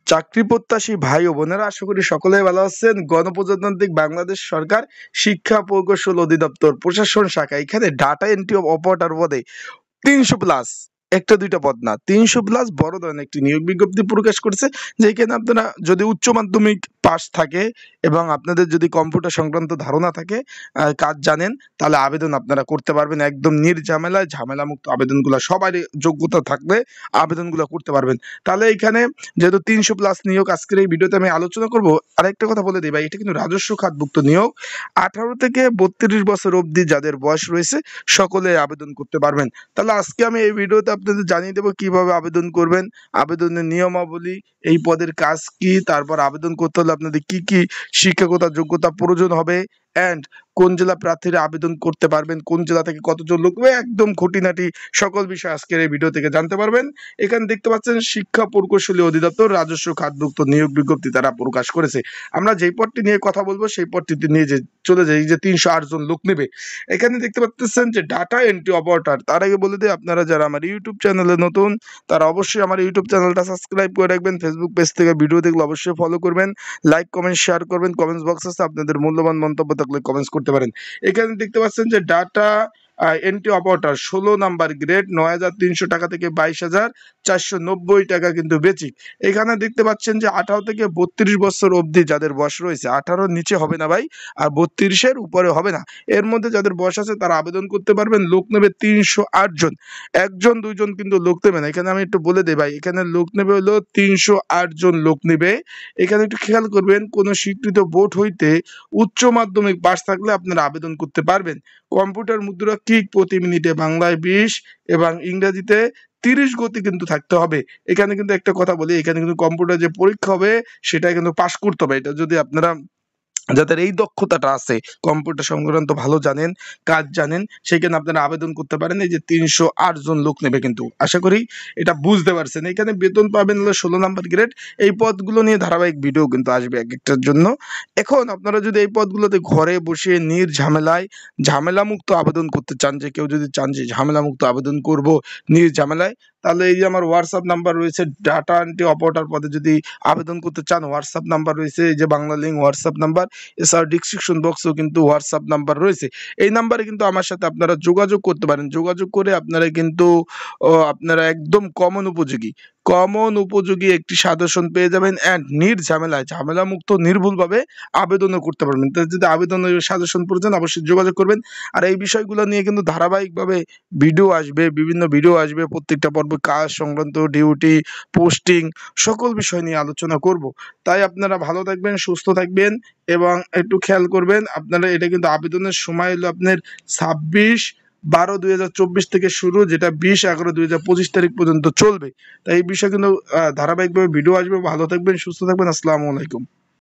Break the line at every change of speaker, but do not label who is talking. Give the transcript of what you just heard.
চাকরি প্রত্যাশী ভাই ও বোনেরা, আশা করি সকলেই ভালো আছেন। গণপ্রজাতান্ত্রিক বাংলাদেশ সরকার শিক্ষা প্রকৌশল অধিদপ্তর প্রশাসন শাখা এখানে ডাটা এন্ট্রি অপারেটর পদে ৩০০+ একটা দুইটা পদ না, ৩০০+ বড় ধরনের একটি নিয়োগ বিজ্ঞপ্তি প্রকাশ করেছে। যেখানে আপনারা যদি উচ্চ মাধ্যমিক পাস থাকে এবং আপনাদের যদি কম্পিউটার সংক্রান্ত ধারণা থাকে, কাজ জানেন, তাহলে আবেদন আপনারা করতে পারবেন একদম নির্ঝামেলায়। ঝামেলামুক্ত আবেদনগুলো, সবারই যোগ্যতা থাকলে আবেদনগুলো করতে পারবেন। তাহলে এখানে যেহেতু ৩০০+ নিয়োগ, আজকের এই ভিডিওতে আমি আলোচনা করব। আরেকটা কথা বলে দিই ভাই, এটা কিন্তু রাজস্ব খাতভুক্ত নিয়োগ। 18 থেকে 32 বছর অবধি যাদের বয়স রয়েছে সকলে আবেদন করতে পারবেন। তাহলে আজকে আমি এই ভিডিওতে আপনাদের জানিয়ে দেবো কিভাবে আবেদন করবেন, আবেদনের নিয়মাবলী, এই পদের কাজ কি, তারপর আবেদন করতে হলে আপনাদের কি কি শিক্ষাগত যোগ্যতা প্রয়োজন হবে, অ্যান্ড কোন জেলা প্রার্থীরা আবেদন করতে পারবেন, কোন জেলা থেকে কতজন লোক, একদম খুঁটিনাটি সকল বিষয় আজকের এই ভিডিও থেকে জানতে পারবেন। এখানে দেখতে পাচ্ছেন শিক্ষা প্রকৌশলী অধিদপ্তর রাজস্ব খাতভুক্ত নিয়োগ বিজ্ঞপ্তি তারা প্রকাশ করেছে। আমরা যেই পদটি নিয়ে কথা বলবো সেই পদটিতে নিয়ে চলে যাই, যে 308 জন লোক নেবে। এখানে দেখতে পাচ্ছেন যে ডাটা এন্ট্রি অপারেটর। তার আগে বলে দিই, আপনারা যারা আমার ইউটিউব চ্যানেলে নতুন তারা অবশ্যই আমার ইউটিউব চ্যানেলটা সাবস্ক্রাইব করে রাখবেন। ফেসবুক পেজ থেকে ভিডিও দেখলে অবশ্যই ফলো করবেন, লাইক কমেন্ট শেয়ার করবেন। কমেন্টস বক্স আছে, আপনাদের মূল্যবান মন্তব্য থাকলে কমেন্টস করতে পারেন। এখানে দেখতে পাচ্ছেন যে data entry operator 16 number grade, 9,300 টাকা থেকে 22,490 টাকা কিন্তু বেচিক। এখানে দেখতে পাচ্ছেন যে 18 থেকে 32 বছর অবধি যাদের বয়স রয়েছে, 18-র নিচে হবে না ভাই, আর 32-এর উপরে হবে না, এর মধ্যে যাদের বয়স আছে তারা আবেদন করতে পারবেন। লোক নেবে 308 জন, একজন দুইজন কিন্তু লোক নেবে না। এখানে আমি একটু বলে দেই ভাই, এখানে লোক নেবে হলো 308 জন লোক নেবে। এখানে একটু খেয়াল করবেন, কোন স্বীকৃত বোর্ড হইতে উচ্চ মাধ্যমিক পাস থাকলে আপনারা আবেদন করতে পারবেন। কম্পিউটার মুদ্রা কিক প্রতি মিনিটে বাংলায় 20 এবং ইংরেজিতে 30 গতি কিন্তু থাকতে হবে। এখানে কিন্তু একটা কথা বলি, এখানে কিন্তু কম্পিউটার যে পরীক্ষা হবে সেটা কিন্তু পাস করতে হবে। এটা যদি আপনারা, যাদের এই দক্ষতাটা আছে, কম্পিউটার সংক্রান্ত ভালো জানেন, কাজ জানেন, সেখানে আপনারা আবেদন করতে পারেন। এই যে 308 জন লোক নেবে কিন্তু, আশা করি এটা বুঝতে পারছেন। এখানে বেতন পাবেন হলো 16 নাম্বার গ্রেড। এই পদগুলো নিয়ে ধারাবাহিক ভিডিও কিন্তু আসবে এক একটার জন্য। এখন আপনারা যদি এই পদগুলোতে ঘরে বসে নির্ঝামেলায় ঝামেলামুক্ত আবেদন করতে চান, যে কেউ যদি চান যে ঝামেলামুক্ত আবেদন করব নির্ঝামেলায়, তাহলে এই যে আমার হোয়াটসঅ্যাপ নাম্বার রয়েছে, ডাটা এন্ট্রি অপারেটর পদে যদি আবেদন করতে চান, হোয়াটসঅ্যাপ নাম্বার রয়েছে, এই যে বাংলা লিঙ্ক হোয়াটসঅ্যাপ নাম্বার। এছাড়া ডিসক্রিপশন বক্সেও কিন্তু হোয়াটসঅ্যাপ নাম্বার রয়েছে। এই নাম্বারে কিন্তু আমার সাথে আপনারা যোগাযোগ করতে পারেন। যোগাযোগ করে আপনারা কিন্তু আপনারা একদম কমন উপযোগী একটি সাজেশন পেয়ে যাবেন, অ্যান্ড নির্ঝামেলায় ঝামেলামুক্ত নির্ভুলভাবে আবেদনও করতে পারবেন। তাই যদি আবেদনের সাজেশন প্রয়োজন অবশ্যই যোগাযোগ করবেন। আর এই বিষয়গুলো নিয়ে কিন্তু ধারাবাহিকভাবে ভিডিও আসবে, বিভিন্ন ভিডিও আসবে। প্রত্যেকটা পর্বে কাজ সংক্রান্ত, ডিউটি, পোস্টিং, সকল বিষয় নিয়ে আলোচনা করব। তাই আপনারা ভালো থাকবেন, সুস্থ থাকবেন এবং একটু খেয়াল করবেন। আপনারা, এটা কিন্তু আবেদনের সময় হলো আপনার 26/12/2024 থেকে শুরু, যেটা 20/11/2025 তারিখ পর্যন্ত চলবে। তাই এই বিষয়ে কিন্তু ধারাবাহিকভাবে ভিডিও আসবে। ভালো থাকবেন, সুস্থ থাকবেন। আসসালামু আলাইকুম।